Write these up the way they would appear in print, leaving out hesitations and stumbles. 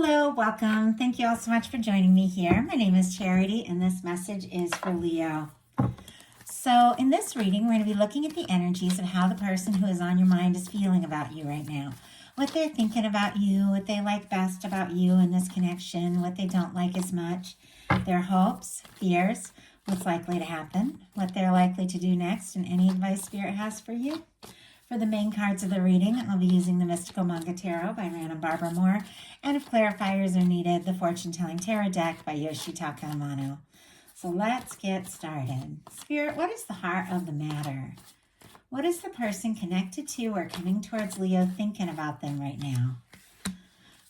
Hello, welcome. Thank you all so much for joining me here. My name is Charity, and this message is for Leo. So, in this reading, we're going to be looking at the energies of how the person who is on your mind is feeling about you right now. What they're thinking about you, what they like best about you in this connection, what they don't like as much, their hopes, fears, what's likely to happen, what they're likely to do next, and any advice Spirit has for you. For the main cards of the reading, I'll be using the Mystical Manga Tarot by Random Barbara Moore, and if clarifiers are needed, the Fortune Telling Tarot deck by Yoshitaka Amano. So let's get started. Spirit, what is the heart of the matter? What is the person connected to or coming towards Leo thinking about them right now?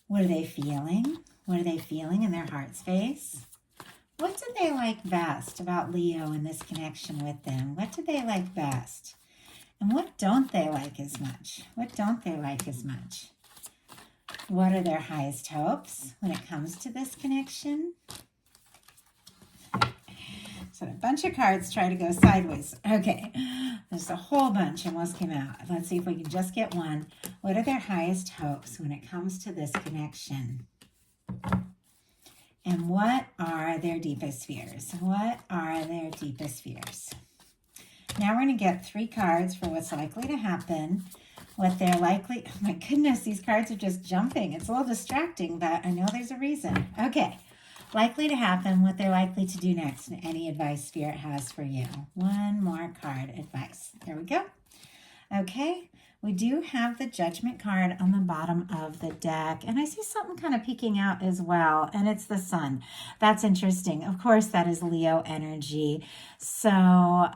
What are they feeling? What are they feeling in their heart space? What do they like best about Leo in this connection with them? What do they like best? And what don't they like as much? What don't they like as much? What are their highest hopes when it comes to this connection? So a bunch of cards try to go sideways. Okay, there's a whole bunch almost came out. Let's see if we can just get one. What are their highest hopes when it comes to this connection? And what are their deepest fears? What are their deepest fears? Now we're going to get 3 cards for what's likely to happen, what they're likely... Oh my goodness, these cards are just jumping. It's a little distracting, but I know there's a reason. Okay, likely to happen, what they're likely to do next, and any advice Spirit has for you. One more card, advice. There we go. Okay, we do have the Judgment card on the bottom of the deck, and I see something kind of peeking out as well, and it's the Sun. That's interesting. Of course, that is Leo energy. So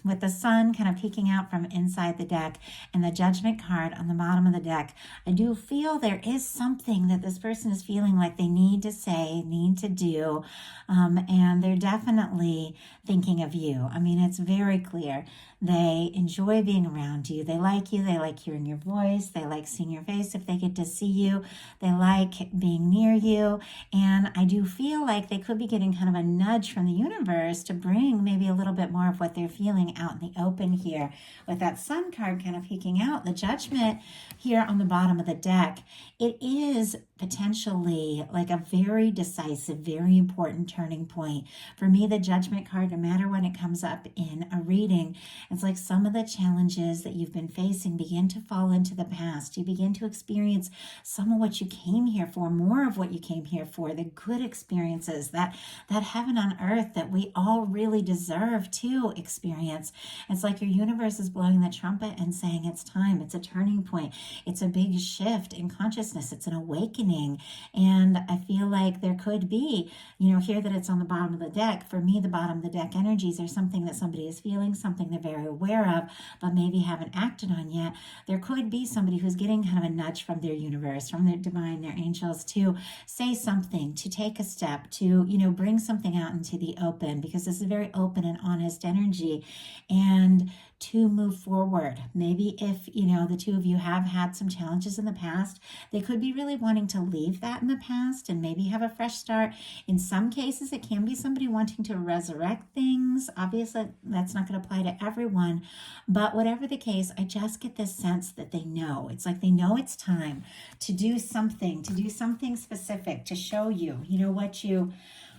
with the Sun kind of peeking out from inside the deck and the Judgment card on the bottom of the deck, I do feel there is something that this person is feeling like they need to say, need to do, and they're definitely thinking of you. I mean, it's very clear. They enjoy being around you. They like hearing your voice. They like seeing your face if they get to see you. They like being near you. And I do feel like they could be getting kind of a nudge from the universe to bring maybe a little bit more of what they're feeling out in the open here. With that Sun card kind of peeking out, the Judgment here on the bottom of the deck, it is potentially like a very decisive, very important turning point. For me, the Judgment card, no matter when it comes up in a reading, it's like some of the challenges that you've been facing begin to fall into the past. You begin to experience some of what you came here for, more of what you came here for, the good experiences, that heaven on earth that we all really deserve to experience. It's like your universe is blowing the trumpet and saying it's time. It's a turning point. It's a big shift in consciousness. It's an awakening. And I feel like there could be, here that it's on the bottom of the deck. For me, the bottom of the deck energies are something that somebody is feeling, something they're very aware of, but maybe haven't acted on yet. There could be somebody who's getting kind of a nudge from their universe, from their divine, their angels, to say something, to take a step, to, bring something out into the open, because this is a very open and honest energy, and to move forward. Maybe if, the two of you have had some challenges in the past, they could be really wanting to leave that in the past and maybe have a fresh start. In some cases, it can be somebody wanting to resurrect things. Obviously, that's not going to apply to everyone, but whatever the case, I just get this sense that they know. It's like they know it's time to do something specific to show you,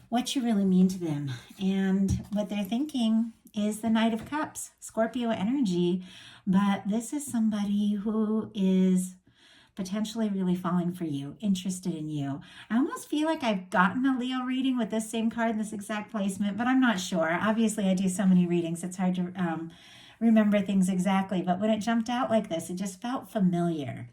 what you really mean to them. And what they're thinking is the Knight of Cups, Scorpio energy, but this is somebody who is potentially really falling for you, interested in you. I almost feel like I've gotten a Leo reading with this same card in this exact placement, but I'm not sure. Obviously, I do so many readings, it's hard to remember things exactly, but when it jumped out like this, it just felt familiar.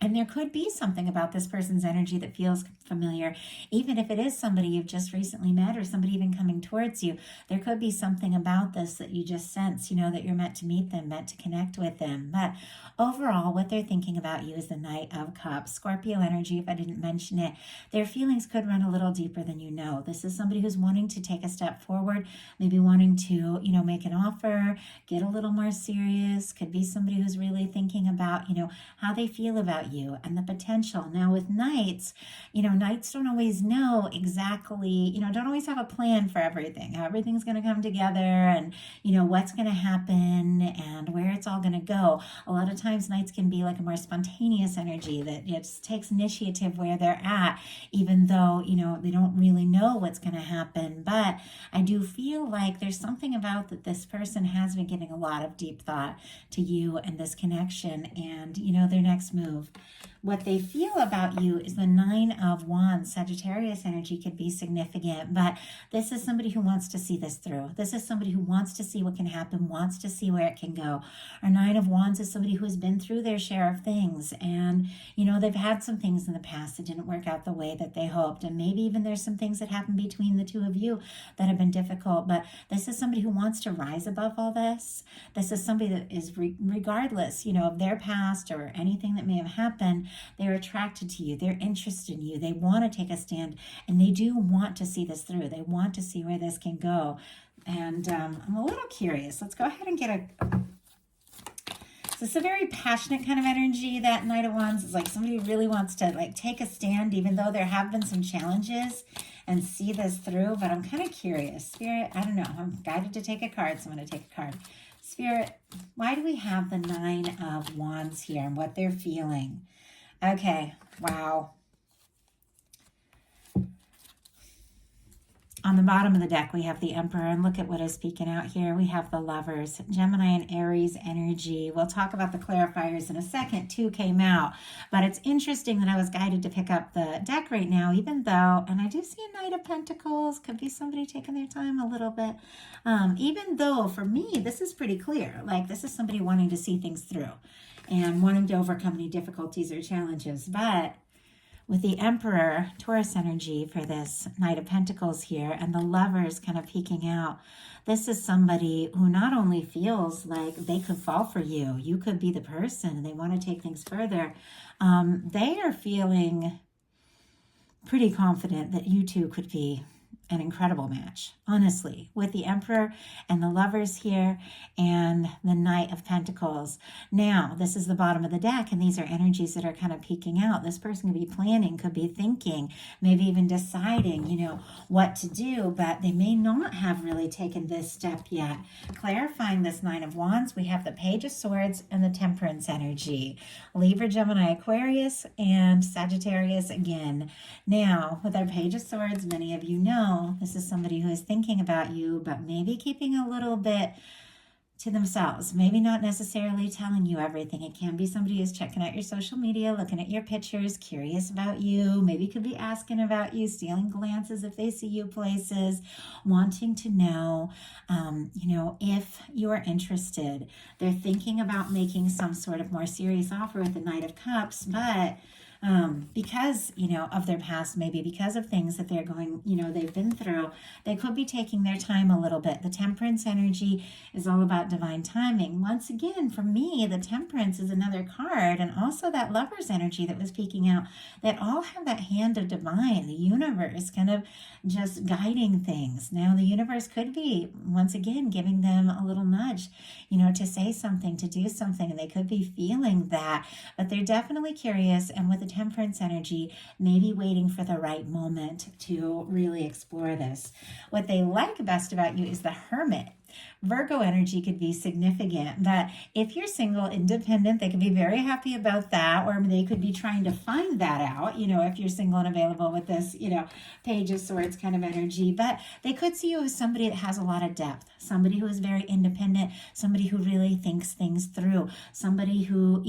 And there could be something about this person's energy that feels familiar, even if it is somebody you've just recently met or somebody even coming towards you. There could be something about this that you just sense, that you're meant to meet them, meant to connect with them. But overall, what they're thinking about you is the Knight of Cups. Scorpio energy, if I didn't mention it, their feelings could run a little deeper than you know. This is somebody who's wanting to take a step forward, maybe wanting to, make an offer, get a little more serious. Could be somebody who's really thinking about, how they feel about you and the potential. Now with Knights, Knights don't always know exactly, don't always have a plan for everything, how everything's going to come together and, what's going to happen and where it's all going to go. A lot of times Knights can be like a more spontaneous energy that just takes initiative where they're at, even though, they don't really know what's going to happen. But I do feel like there's something about that this person has been giving a lot of deep thought to you and this connection and, their next move. What they feel about you is the 9 of Wands. Sagittarius energy could be significant, but this is somebody who wants to see this through. This is somebody who wants to see what can happen, wants to see where it can go. Our 9 of Wands is somebody who has been through their share of things, and, they've had some things in the past that didn't work out the way that they hoped, and maybe even there's some things that happened between the two of you that have been difficult, but this is somebody who wants to rise above all this. This is somebody that is, regardless, of their past or anything that may have happened, they're attracted to you. They're interested in you. They want to take a stand, and they do want to see this through. They want to see where this can go. And I'm a little curious. Let's go ahead and get it's a very passionate kind of energy, that Knight of Wands. Is like somebody who really wants to take a stand, even though there have been some challenges, and see this through. But I'm kind of curious. Spirit, I don't know. I'm guided to take a card, so I'm going to take a card. Spirit, why do we have the 9 of Wands here and what they're feeling? Okay, wow. On the bottom of the deck, we have the Emperor, and look at what is speaking out here. We have the Lovers, Gemini and Aries energy. We'll talk about the clarifiers in a second. 2 came out, but it's interesting that I was guided to pick up the deck right now, even though, and I do see a Knight of Pentacles, could be somebody taking their time a little bit, even though for me, this is pretty clear. Like, this is somebody wanting to see things through and wanting to overcome any difficulties or challenges. But with the Emperor, Taurus energy for this Knight of Pentacles here, and the Lovers kind of peeking out, this is somebody who not only feels like they could fall for you, you could be the person, and they want to take things further. They are feeling pretty confident that you two could be an incredible match, honestly, with the Emperor and the Lovers here and the Knight of Pentacles. Now, this is the bottom of the deck, and these are energies that are kind of peeking out. This person could be planning, could be thinking, maybe even deciding, what to do, but they may not have really taken this step yet. Clarifying this 9 of Wands, we have the Page of Swords and the Temperance energy. Libra, Gemini, Aquarius, and Sagittarius again. Now, with our Page of Swords, many of you know this is somebody who is thinking about you, but maybe keeping a little bit to themselves, maybe not necessarily telling you everything. It can be somebody who's checking out your social media, looking at your pictures, curious about you, maybe could be asking about you, stealing glances if they see you places, wanting to know, if you are interested. They're thinking about making some sort of more serious offer with the Knight of Cups, but because, of their past, maybe because of things that they're going, they've been through, they could be taking their time a little bit. The Temperance energy is all about divine timing. Once again, for me, the Temperance is another card, and also that Lover's energy that was peeking out, that all have that hand of divine, the universe kind of just guiding things. Now, the universe could be, once again, giving them a little nudge, to say something, to do something, and they could be feeling that, but they're definitely curious, and with the Temperance energy, maybe waiting for the right moment to really explore this. What they like best about you is the Hermit. Virgo energy could be significant, but if you're single, independent, they could be very happy about that, or they could be trying to find that out, if you're single and available with this, Page of Swords kind of energy. But they could see you as somebody that has a lot of depth, somebody who is very independent, somebody who really thinks things through, somebody who,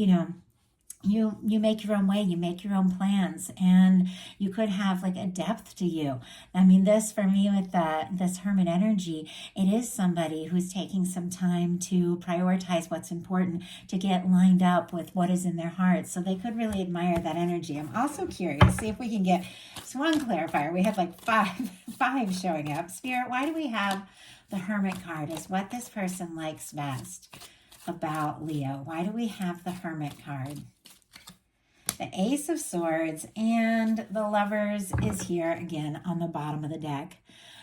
you make your own way, you make your own plans, and you could have like a depth to you. I mean, this for me with this Hermit energy, it is somebody who's taking some time to prioritize what's important, to get lined up with what is in their heart. So they could really admire that energy. I'm also curious, see if we can get one clarifier. We have like five showing up. Spirit, why do we have the Hermit card as what this person likes best about Leo? Why do we have the Hermit card? The Ace of Swords and the Lovers is here again on the bottom of the deck.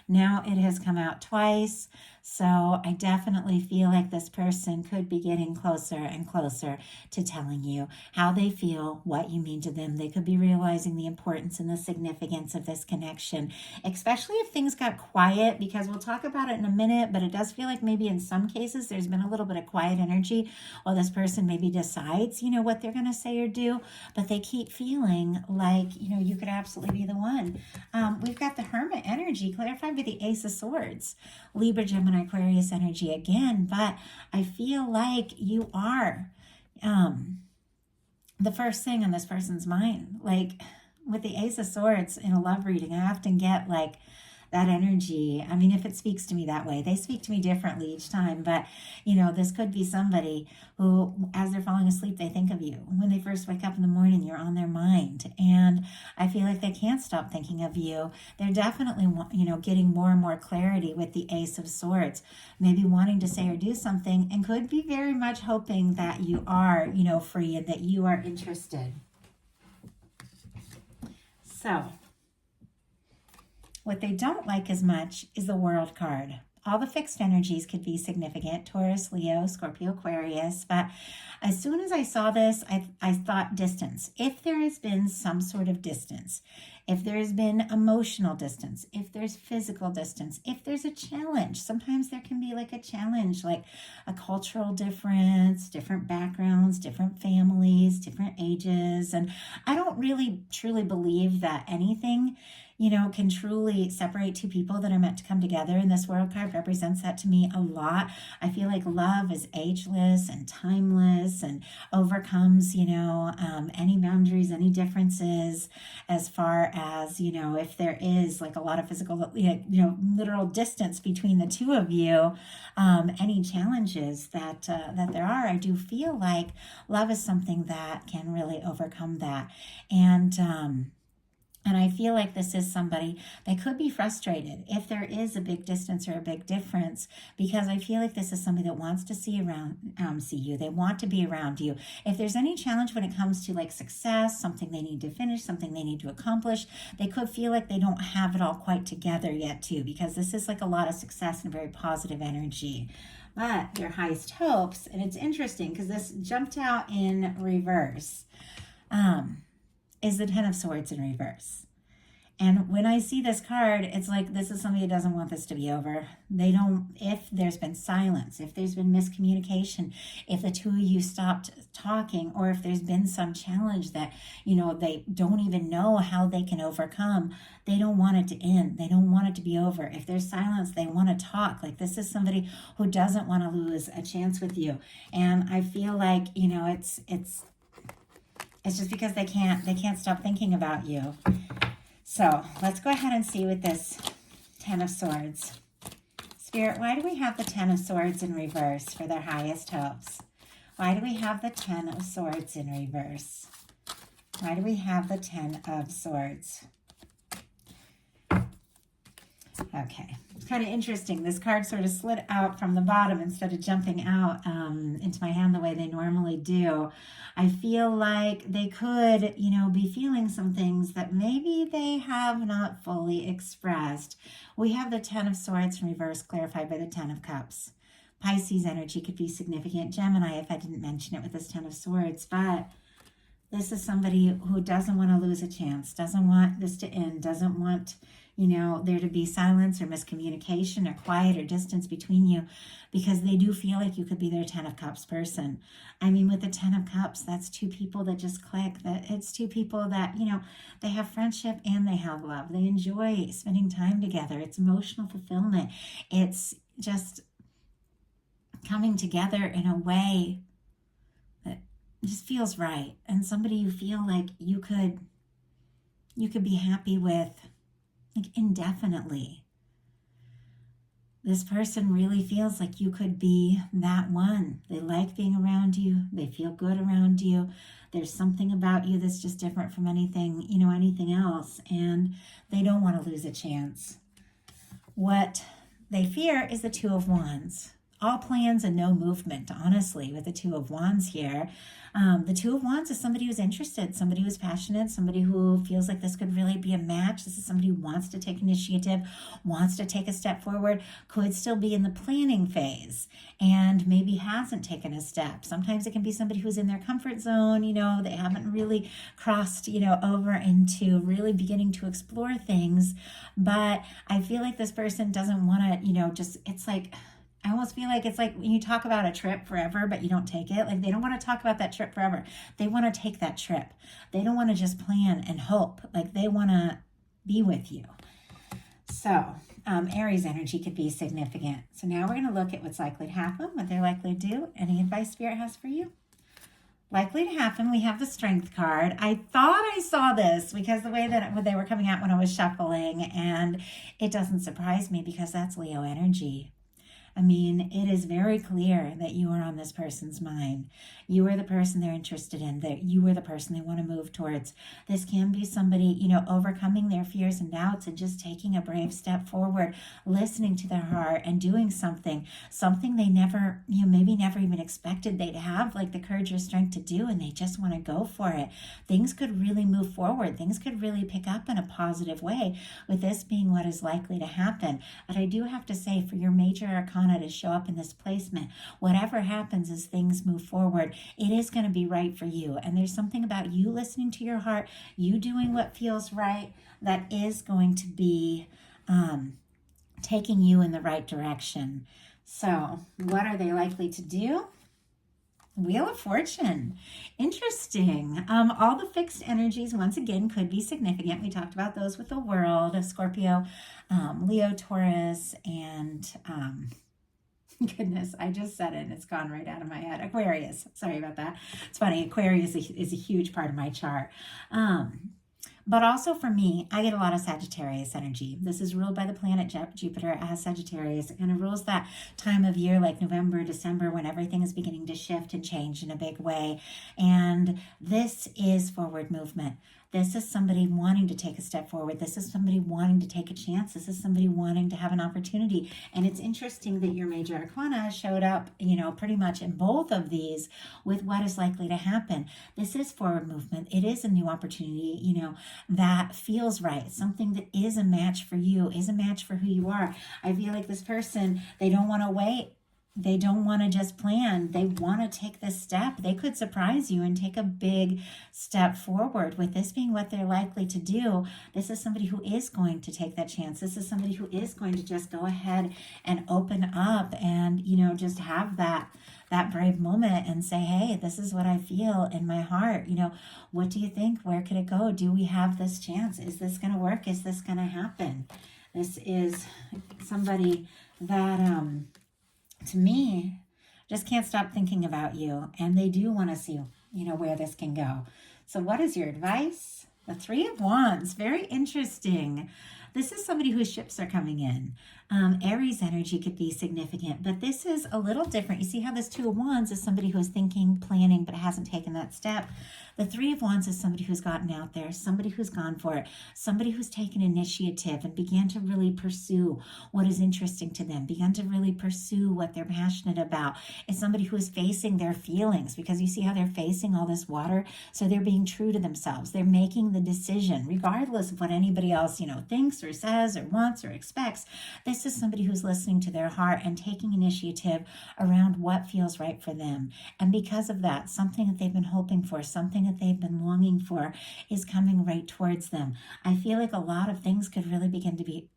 Now it has come out twice. So I definitely feel like this person could be getting closer and closer to telling you how they feel, what you mean to them. They could be realizing the importance and the significance of this connection, especially if things got quiet, because we'll talk about it in a minute, but it does feel like maybe in some cases there's been a little bit of quiet energy while this person maybe decides, what they're going to say or do, but they keep feeling like, you could absolutely be the one. We've got the Hermit energy clarified by the Ace of Swords. Libra, Gemini, Aquarius energy again, but I feel like you are the first thing on this person's mind. Like with the Ace of Swords in a love reading, I often get like that energy. I mean, if it speaks to me that way, they speak to me differently each time, but this could be somebody who, as they're falling asleep, they think of you. When they first wake up in the morning, you're on their mind, and I feel like they can't stop thinking of you. They're definitely, getting more and more clarity with the Ace of Swords, maybe wanting to say or do something, and could be very much hoping that you are, free and that you are interested. So, what they don't like as much is the World card. All the fixed energies could be significant: Taurus, Leo, Scorpio, Aquarius. But as soon as I saw this, I thought distance. If there has been some sort of distance, if there's been emotional distance, if there's physical distance, if there's a challenge, sometimes there can be like a challenge, like a cultural difference, different backgrounds, different families, different ages. And I don't really truly believe that anything can truly separate two people that are meant to come together. And this World card represents that to me a lot. I feel like love is ageless and timeless and overcomes, any boundaries, any differences, as far as, if there is like a lot of physical, literal distance between the two of you, any challenges that there are, I do feel like love is something that can really overcome that. And I feel like this is somebody that could be frustrated if there is a big distance or a big difference, because I feel like this is somebody that wants to see you. They want to be around you. If there's any challenge when it comes to like success, something they need to finish, something they need to accomplish, they could feel like they don't have it all quite together yet too, because this is like a lot of success and very positive energy. But their highest hopes, and it's interesting because this jumped out in reverse, is the Ten of Swords in reverse. And when I see this card, it's like this is somebody who doesn't want this to be over. They don't, if there's been silence, if there's been miscommunication, if the two of you stopped talking, or if there's been some challenge that, they don't even know how they can overcome, they don't want it to end. They don't want it to be over. If there's silence, they want to talk. Like this is somebody who doesn't want to lose a chance with you. And I feel like, it's just because they can't stop thinking about you. So let's go ahead and see with this Ten of Swords. Spirit, why do we have the Ten of Swords in reverse for their highest hopes? Why do we have the Ten of Swords in reverse? Why do we have the Ten of Swords? Okay, it's kind of interesting. This card sort of slid out from the bottom instead of jumping out into my hand the way they normally do. I feel like they could, be feeling some things that maybe they have not fully expressed. We have the Ten of Swords in reverse clarified by the Ten of Cups. Pisces energy could be significant. Gemini, if I didn't mention it with this Ten of Swords, but this is somebody who doesn't want to lose a chance, doesn't want this to end, doesn't want there to be silence or miscommunication or quiet or distance between you, because they do feel like you could be their Ten of Cups person. I mean, with the Ten of Cups, that's two people that just click. That it's two people that, they have friendship and they have love. They enjoy spending time together. It's emotional fulfillment. It's just coming together in a way that just feels right. And somebody you feel like you could be happy with, like, indefinitely. This person really feels like you could be that one. They like being around you. They feel good around you. There's something about you that's just different from anything else. And they don't want to lose a chance. What they fear is the Two of Wands. all plans and no movement, honestly, with the Two of Wands here. The Two of Wands is somebody who's interested, somebody who's passionate, somebody who feels like this could really be a match. This is somebody who wants to take initiative, wants to take a step forward, could still be in the planning phase and maybe hasn't taken a step. Sometimes it can be somebody who's in their comfort zone, they haven't really crossed, over into really beginning to explore things. But I feel like this person doesn't want to, it's like, I almost feel like it's like when you talk about a trip forever, but you don't take it. Like they don't want to talk about that trip forever. They want to take that trip. They don't want to just plan and hope. Like they want to be with you. So Aries energy could be significant. So now we're going to look at what's likely to happen, what they're likely to do. Any advice Spirit has for you? Likely to happen, we have the Strength card. I thought I saw this because the way that they were coming out when I was shuffling, and it doesn't surprise me because that's Leo energy. I mean, it is very clear that you are on this person's mind. You are the person they're interested in, that you are the person they want to move towards. This can be somebody, overcoming their fears and doubts and just taking a brave step forward, listening to their heart and doing something they never, maybe never even expected they'd have like the courage or strength to do, and they just want to go for it. Things could really move forward. Things could really pick up in a positive way with this being what is likely to happen. But I do have to say, for your major arcana to show up in this placement, whatever happens as things move forward, it is going to be right for you. And there's something about you listening to your heart, you doing what feels right, that is going to be taking you in the right direction. So what are they likely to do? Wheel of Fortune. Interesting. All the fixed energies, once again, could be significant. We talked about those with the World, Scorpio, Leo, Taurus, and goodness, I just said it and it's gone right out of my head. Aquarius. Sorry about that. It's funny. Aquarius is a huge part of my chart. But also for me, I get a lot of Sagittarius energy. This is ruled by the planet Jupiter as Sagittarius. It kind of rules that time of year like November, December, when everything is beginning to shift and change in a big way. And this is forward movement. This is somebody wanting to take a step forward. This is somebody wanting to take a chance. This is somebody wanting to have an opportunity. And it's interesting that your major arcana showed up, pretty much in both of these with what is likely to happen. This is forward movement. It is a new opportunity, that feels right. Something that is a match for you, is a match for who you are. I feel like this person, they don't want to wait. They don't want to just plan. They want to take this step. They could surprise you and take a big step forward. With this being what they're likely to do, this is somebody who is going to take that chance. This is somebody who is going to just go ahead and open up and, just have that brave moment and say, hey, this is what I feel in my heart. What do you think? Where could it go? Do we have this chance? Is this going to work? Is this going to happen? This is somebody that, to me, just can't stop thinking about you. And they do want to see, where this can go. So what is your advice? The Three of Wands, very interesting. This is somebody whose ships are coming in. Aries energy could be significant, but this is a little different. You see how this Two of Wands is somebody who is thinking, planning, but hasn't taken that step. The Three of Wands is somebody who's gotten out there, somebody who's gone for it, somebody who's taken initiative and began to really pursue what is interesting to them, began to really pursue what they're passionate about. It's somebody who is facing their feelings, because you see how they're facing all this water. So they're being true to themselves. They're making the decision, regardless of what anybody else, thinks or says or wants or expects. This is somebody who's listening to their heart and taking initiative around what feels right for them. And because of that, something that they've been hoping for, something that they've been longing for is coming right towards them. I feel like a lot of things could really begin to be,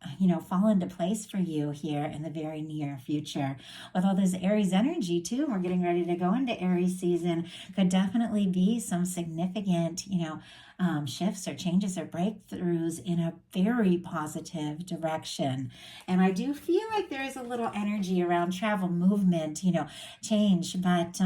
fall into place for you here in the very near future. With all this Aries energy too, we're getting ready to go into Aries season, could definitely be some significant, shifts or changes or breakthroughs in a very positive direction. And I do feel like there is a little energy around travel, movement, change, but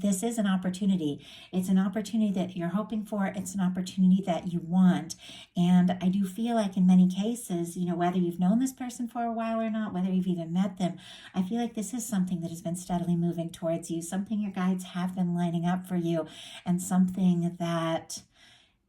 this is an opportunity. It's an opportunity that you're hoping for. It's an opportunity that you want. And I do feel like in many cases, whether you've known this person for a while or not, whether you've even met them, I feel like this is something that has been steadily moving towards you, something your guides have been lining up for you, and something that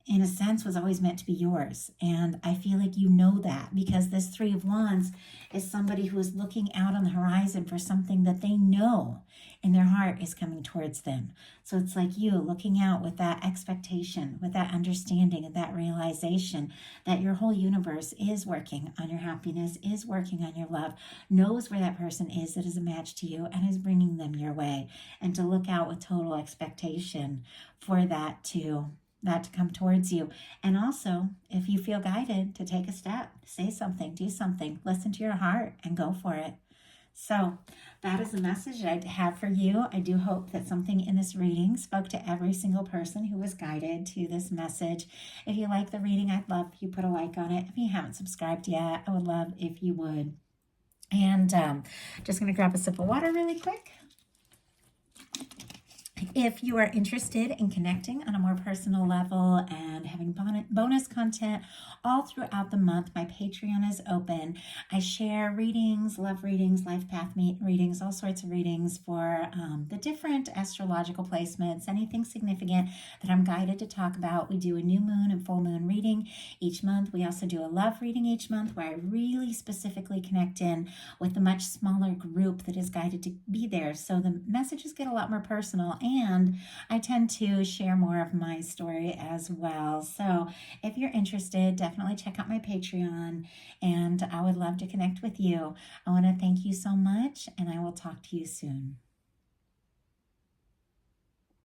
in a sense, was always meant to be yours. And I feel like you know that, because this Three of Wands is somebody who is looking out on the horizon for something that they know in their heart is coming towards them. So it's like you looking out with that expectation, with that understanding, and that realization that your whole universe is working on your happiness, is working on your love, knows where that person is that is a match to you, and is bringing them your way. And to look out with total expectation for that to come towards you. And also, if you feel guided to take a step, say something, do something, listen to your heart and go for it. So that is the message that I have for you. I do hope that something in this reading spoke to every single person who was guided to this message. If you like the reading, I'd love if you put a like on it. If you haven't subscribed yet, I would love if you would. And just going to grab a sip of water really quick. If you are interested in connecting on a more personal level and having bonus content all throughout the month, my Patreon is open. I share readings, love readings, life path readings, all sorts of readings for the different astrological placements, anything significant that I'm guided to talk about. We do a new moon and full moon reading each month. We also do a love reading each month where I really specifically connect in with a much smaller group that is guided to be there. So the messages get a lot more personal, and I tend to share more of my story as well. So if you're interested, definitely check out my Patreon, and I would love to connect with you. I want to thank you so much, and I will talk to you soon.